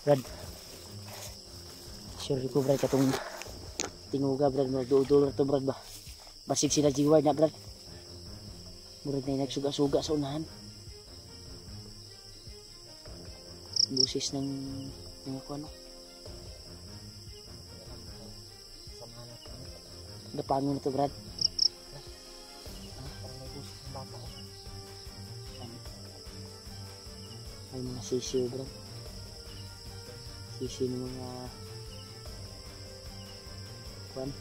Brad. Sure ko Brad katong tinguga Brad, magduudulor to Brad ba. Basig sila jiward na Brad. Murag na nagsuga-suga sa unahan. Busis ng mga kuano. Dapangon na to Brad. May mga sisiyo Brad. Sisi ng mga kuan.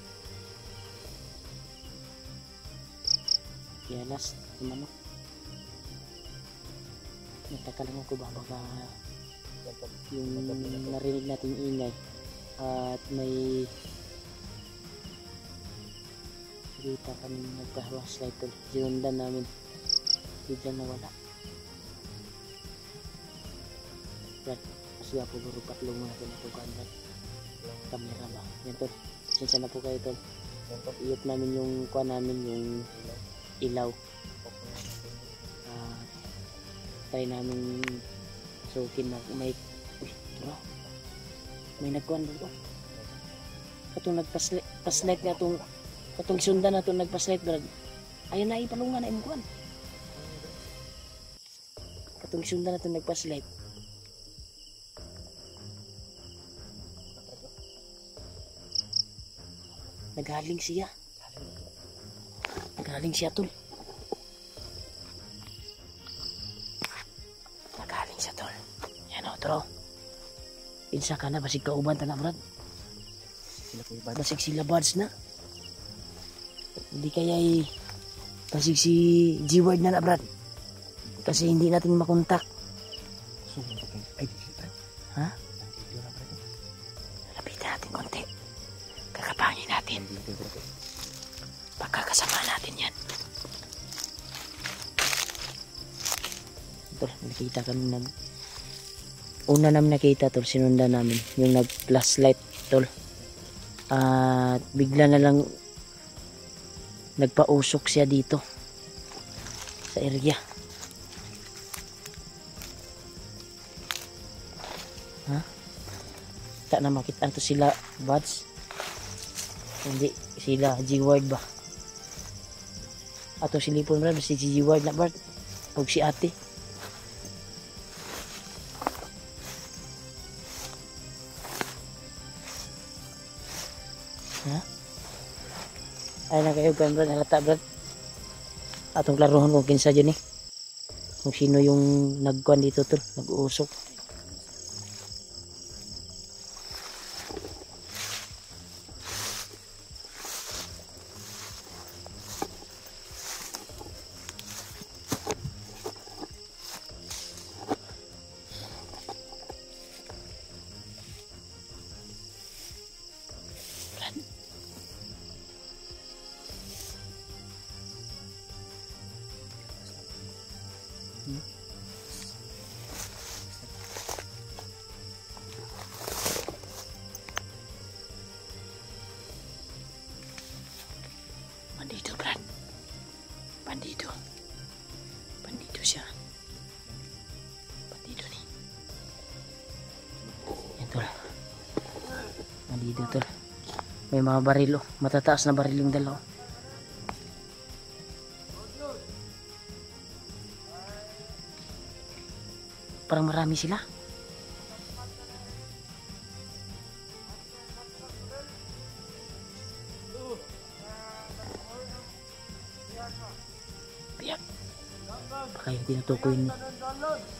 Yalas, ano? Nagtaka lang ako ba baka yung narinig nating ingay at may kita kami nagpa-flashlight tol. Sinundan namin. Biglang nawala. Brad, kasi ako puro patlong mo natin ito Brad. Kamera ba? Yan tol. Sinsya na po kayo tol. Iyot namin yung kuha namin yung ilaw. Try namin sukin na may bro. May nagkuhan dito. Katong nagpaslight nga itong katong sundan na itong nagpaslight Brad. Ayun na ipalungan na yung kuhan. Katong sundan na itong nagpaslight. Naghaling siya. Naghaling siya tol. Naghaling siya tol. Yan o tro. Pinsa ka na basig kauban ta na Brad. Basig sila buds na. Hindi kaya basig si G-word na Brad. Kasi hindi natin makontak. Ha? Lapitan natin konti. Kakapangin natin. Pagkakasama natin yan. Ito, nakita kami na. Una namin nakita tol, sinundan namin. Yung nag-flashlight tol. At bigla na lang nagpausok siya dito. Sa area. Ha? Tak na makita to sila buds. Hindi sila G-word ba? Ato silipon Brad si G-word na Brad. Huwag si ate. Ha? Ay na kayo Brad, halata Brad. Atong klarohon kung kinsa dyan kung sino yung nagkuhan dito tol, nag-uusok. Bandito Brad. Bandito. Bandito siya. Bandito nih. Yan tol. Bandito tol. May mga baril oh. Matataas na baril yung dalaw. Parang marami sila. Biyak. Baka yung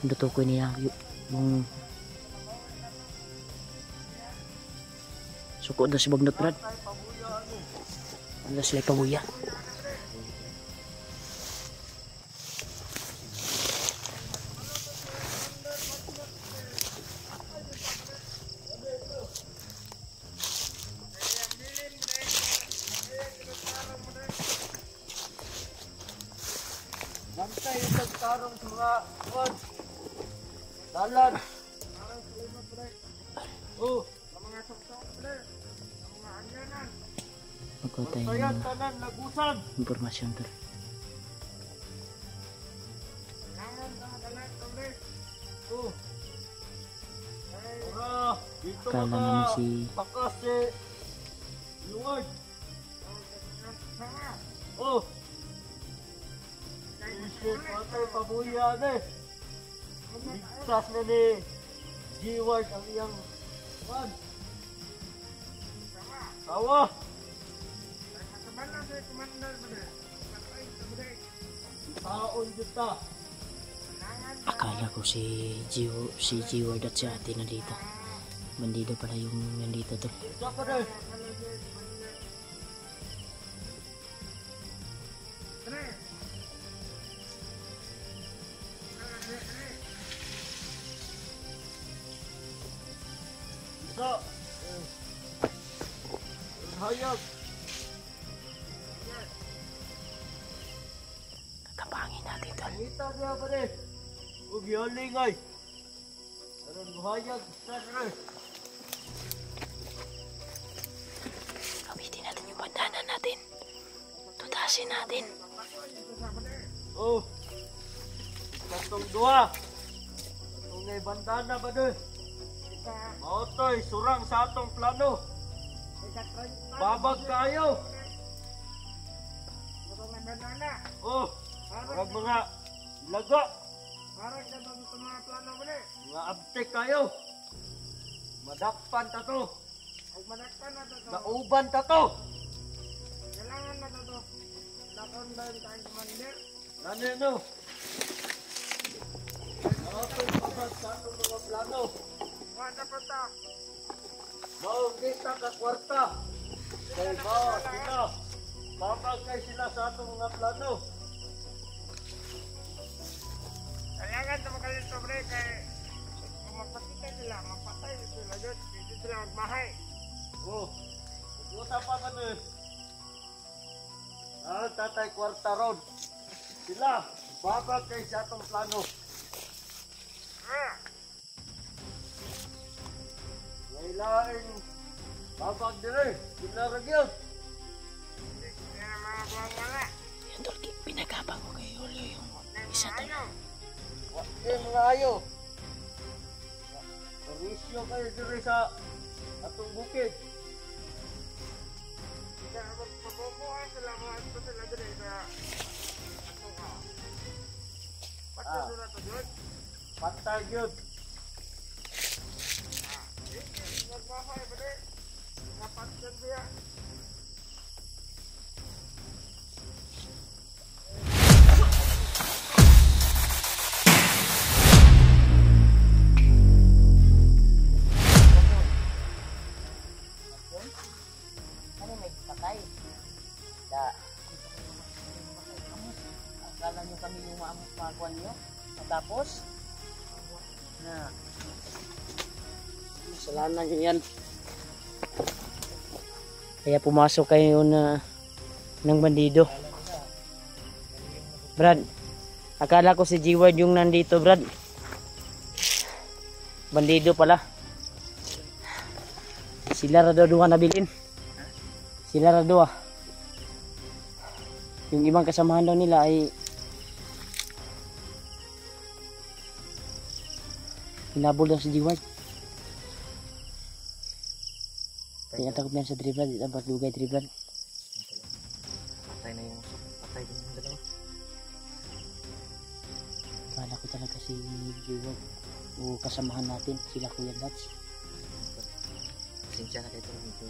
tinutukoy niya yung suko daw si Bagnot Brad. Ano sila pabuya. Bantay yung nagtarong sa mga kod. Dalan. Parang sa lima pre. Oh, sa mga saksok pre. Sa mga anyanan. Magkotay Bantayan tanan lagusan. informasyon tol. Nangan sa dalan pre. Oh. Ay, Akala naman si... Baka si Lord. Oh. Isip patay pabuyan eh. Ligtas na ni G-Ward ang iyang man. Sawa. Taon kita. Akala ko si G-Ward at si ate nandito. Bandido pala yung nandito to. Isa pa rin. Isa. Hayag. Kakapangin natin to. Kita niya pa rin. Huwag yaling ay. Aron buhayag. Isa rin. Gamitin natin yung bandana natin. Tutasin natin. Oh. Katong dua. Katong ngay bandana ba doon? Maotoy, surang sa atong plano. Babag kayo. Oh. Parang mga laga. Mga abtek kayo. Madakpan ta to. Nauban ta to. Kailangan na to. Lakon ba yung tayong commander? Ano yun no? Maotoy babag sa atong mga plano. Wala pa ta. Maong kita ka kwarta. Kay ba sila. Babag kay sila sa atong mga plano. Kailangan naman kayo sobre kay kung magpatay sila, magpatay sila dyan. Hindi sila magmahay. Oh, usap pa kami. Tatay kwarta ron. Sila, babag kay sa atong plano. Ngailain, babag dire. Sila ragyot. Kaya mga buwang wala. Yan tol, pinagabang ko kay Julio yung isa tol. Mga ayo. Parisyo kayo dire sa atong bukid. Kaya magpabubuhan sila, mga ito sila dito sa atong ka. Patay sila to doon. Patay yun. Magmahay ba din? Dapat dyan siya. Ano may patay? Da. Akala nyo kami yung maamuan nyo? Matapos? Na. Kasalanan nyo yan. Kaya pumasok kayo na ng bandido. Brad, akala ko si G-Ward yung nandito, Brad. Bandido pala. Sila ra daw duha nabilin. Sila ra duha. Yung ibang kasamahan daw nila ay hinabol daw si G-Ward. Kaya takot na sa dribblad, dapat lugay dribblad. Patay na yung patay din yung dalawa. Kala ko talaga si G-Ward o kasamahan natin, sila Kuya Bats. Sinsya na kayo ito.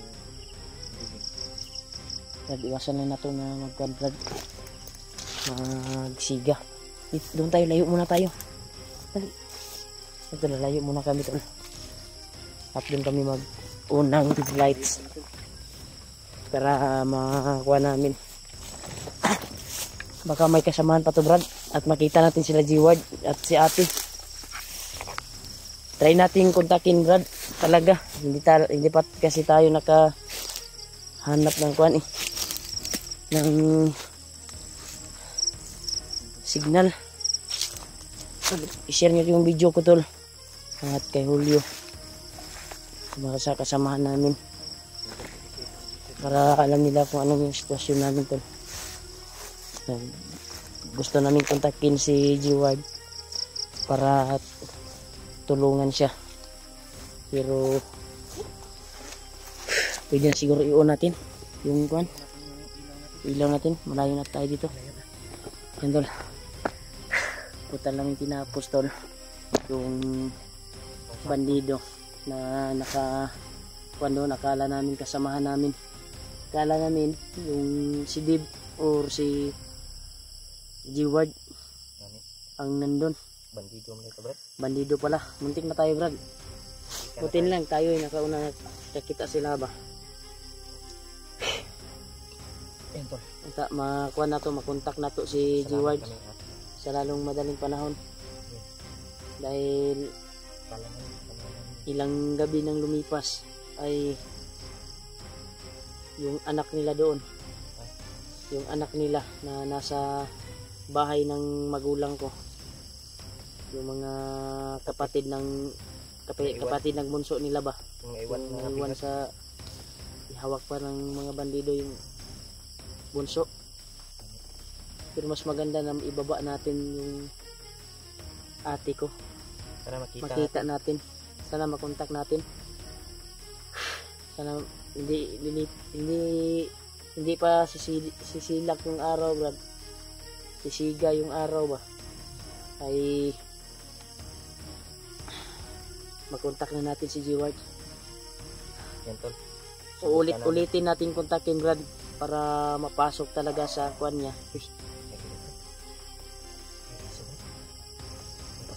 Brad, iwasan na nato na magkuhan, Brad. Magsiga. Doon tayo, layo muna tayo. Dali. Ito, layo muna kami doon. At doon kami mag-unang lights. Para makakuha namin. Baka may kasamahan pa to, Brad. At makita natin sila G-Ward at si ate. Try natin kontakin, Brad. Talaga. Hindi pa kasi tayo nakahanap ng kuhan eh. Ng signal. I-share nyo yung video ko, tol. At kay Julio. Sa kasamahan namin. Para alam nila kung anong yung sitwasyon namin, tol. Gusto namin kontakin si G-Ward para tulungan siya. Pero Pwede na siguro i-on natin yung kuan. Ilaw natin. Malayo na tayo dito. Yan tol. Putal lang yung tinapos tol. Yung bandido na nakala namin, kasamahan namin. Akala namin yung si Dib or si G-Ward ang nandun. Bandido mo nito, Brad. Bandido pala. Muntik na tayo, Brad. Butin lang tayo nakauna nakita sila ba. Ayun, tol. Makuha na to, makontak na to si G-Ward sa lalong madaling panahon. Dahil ilang gabi nang lumipas ay yung anak nila doon, yung anak nila na nasa bahay ng magulang ko, yung mga kapatid ng bunso nila ba, yung iwan sa ihawak pa ng mga bandido yung bunso. Pero mas maganda na ibaba natin yung ate ko. Sana makita natin. Sana makontak natin. Sana hindi pa sisilak yung araw, Brad. Sisiga yung araw ba. Ay makontak na natin si G-Ward. Yan, tol. Ulitin natin kontakin, Brad, para mapasok talaga sa kuan niya.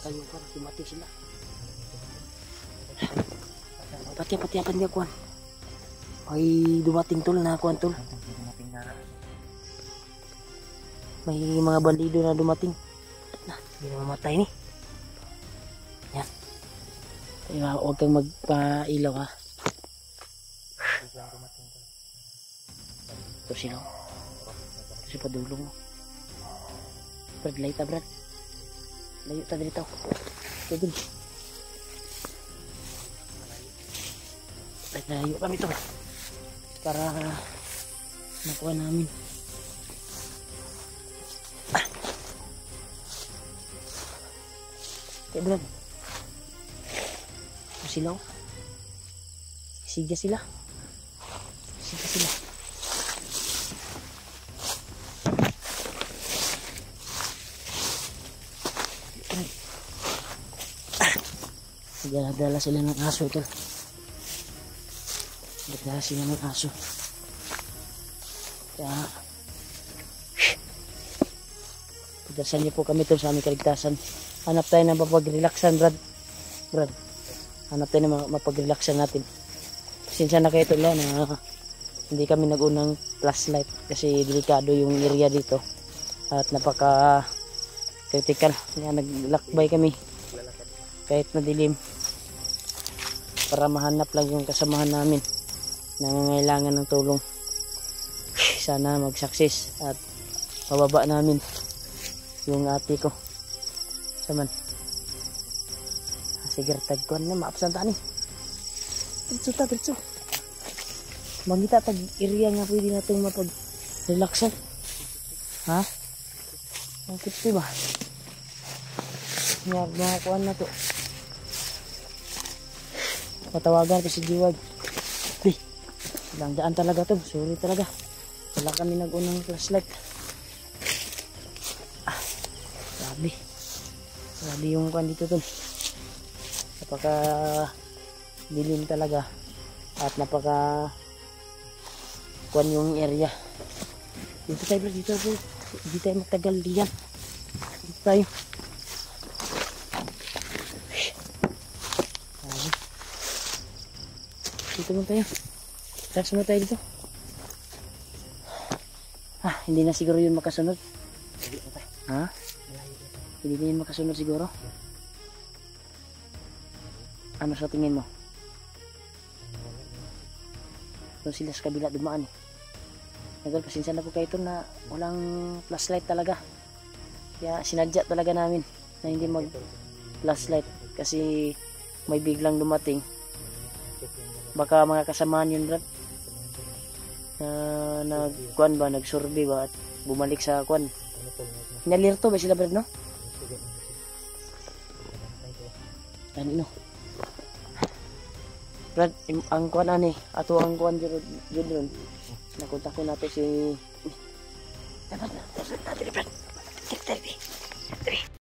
Tayo ka, dumati sila. Pati apan niya kuan. Ay dumating tol na kuan tol. May mga bandido na dumating. Na, hindi na mamatay ni. Yan. Kaya huwag kang magpailaw ha. Ito sila. Kasi padulong mo. Brad, layo ta, Brad. Layo ta dito. Sige. Layo kami to. Para nakuha namin. Okay, Brad. Ito sila. Siga sila. Siga sila. Dala sila ng aso ito. Dala sila ng aso. Kaya pagdasan niyo po kami ito sa aming kaligtasan. Hanap tayo ng mapag-relaxan, Brad. Hanap tayo ng mapag-relaxan natin. Pasensya na kayo ito lang na hindi kami nag-unang flashlight kasi delikado yung area dito at napaka critical. Kaya naglakbay kami kahit madilim para mahanap lang yung kasamahan namin na nangangailangan ng tulong. Sana mag-success at pababa namin yung ate ko. Saman sigartag ko na maapsan ta ni. Diretso. Mangita tag area nga pwede nating mapag-relaxan. Ha? Ang kipi ba? Mga kuhan na to. Patawagan ko si G-Ward. Lang daan talaga to. Sorry talaga. Wala kami nag-unang flashlight. Grabe yung kuhan dito to. Napaka dilim talaga. At napaka kuhan yung area. Dito tayo. Hindi tayo matagal diyan. Dito tayo. Dito mo tayo. Taas mo tayo dito. Hindi na siguro yun makasunod. Ha? Hindi na yun makasunod siguro. Ano sa tingin mo? Doon sila sa kabila dumaan eh. Nagal, pasensya na po kayo ito na walang flashlight talaga. Kaya sinadya talaga namin na hindi mag flashlight kasi may biglang dumating. Baka mga kasamahan yun, Brad, na nagkuhan ba, nagsurvey ba at bumalik sa kuhan. Nalirto ba sila, Brad, no? Kanino? Brad, ang kuan ani, ato ang kuan jud ron. Nakontak ko nato si Brad, Brad.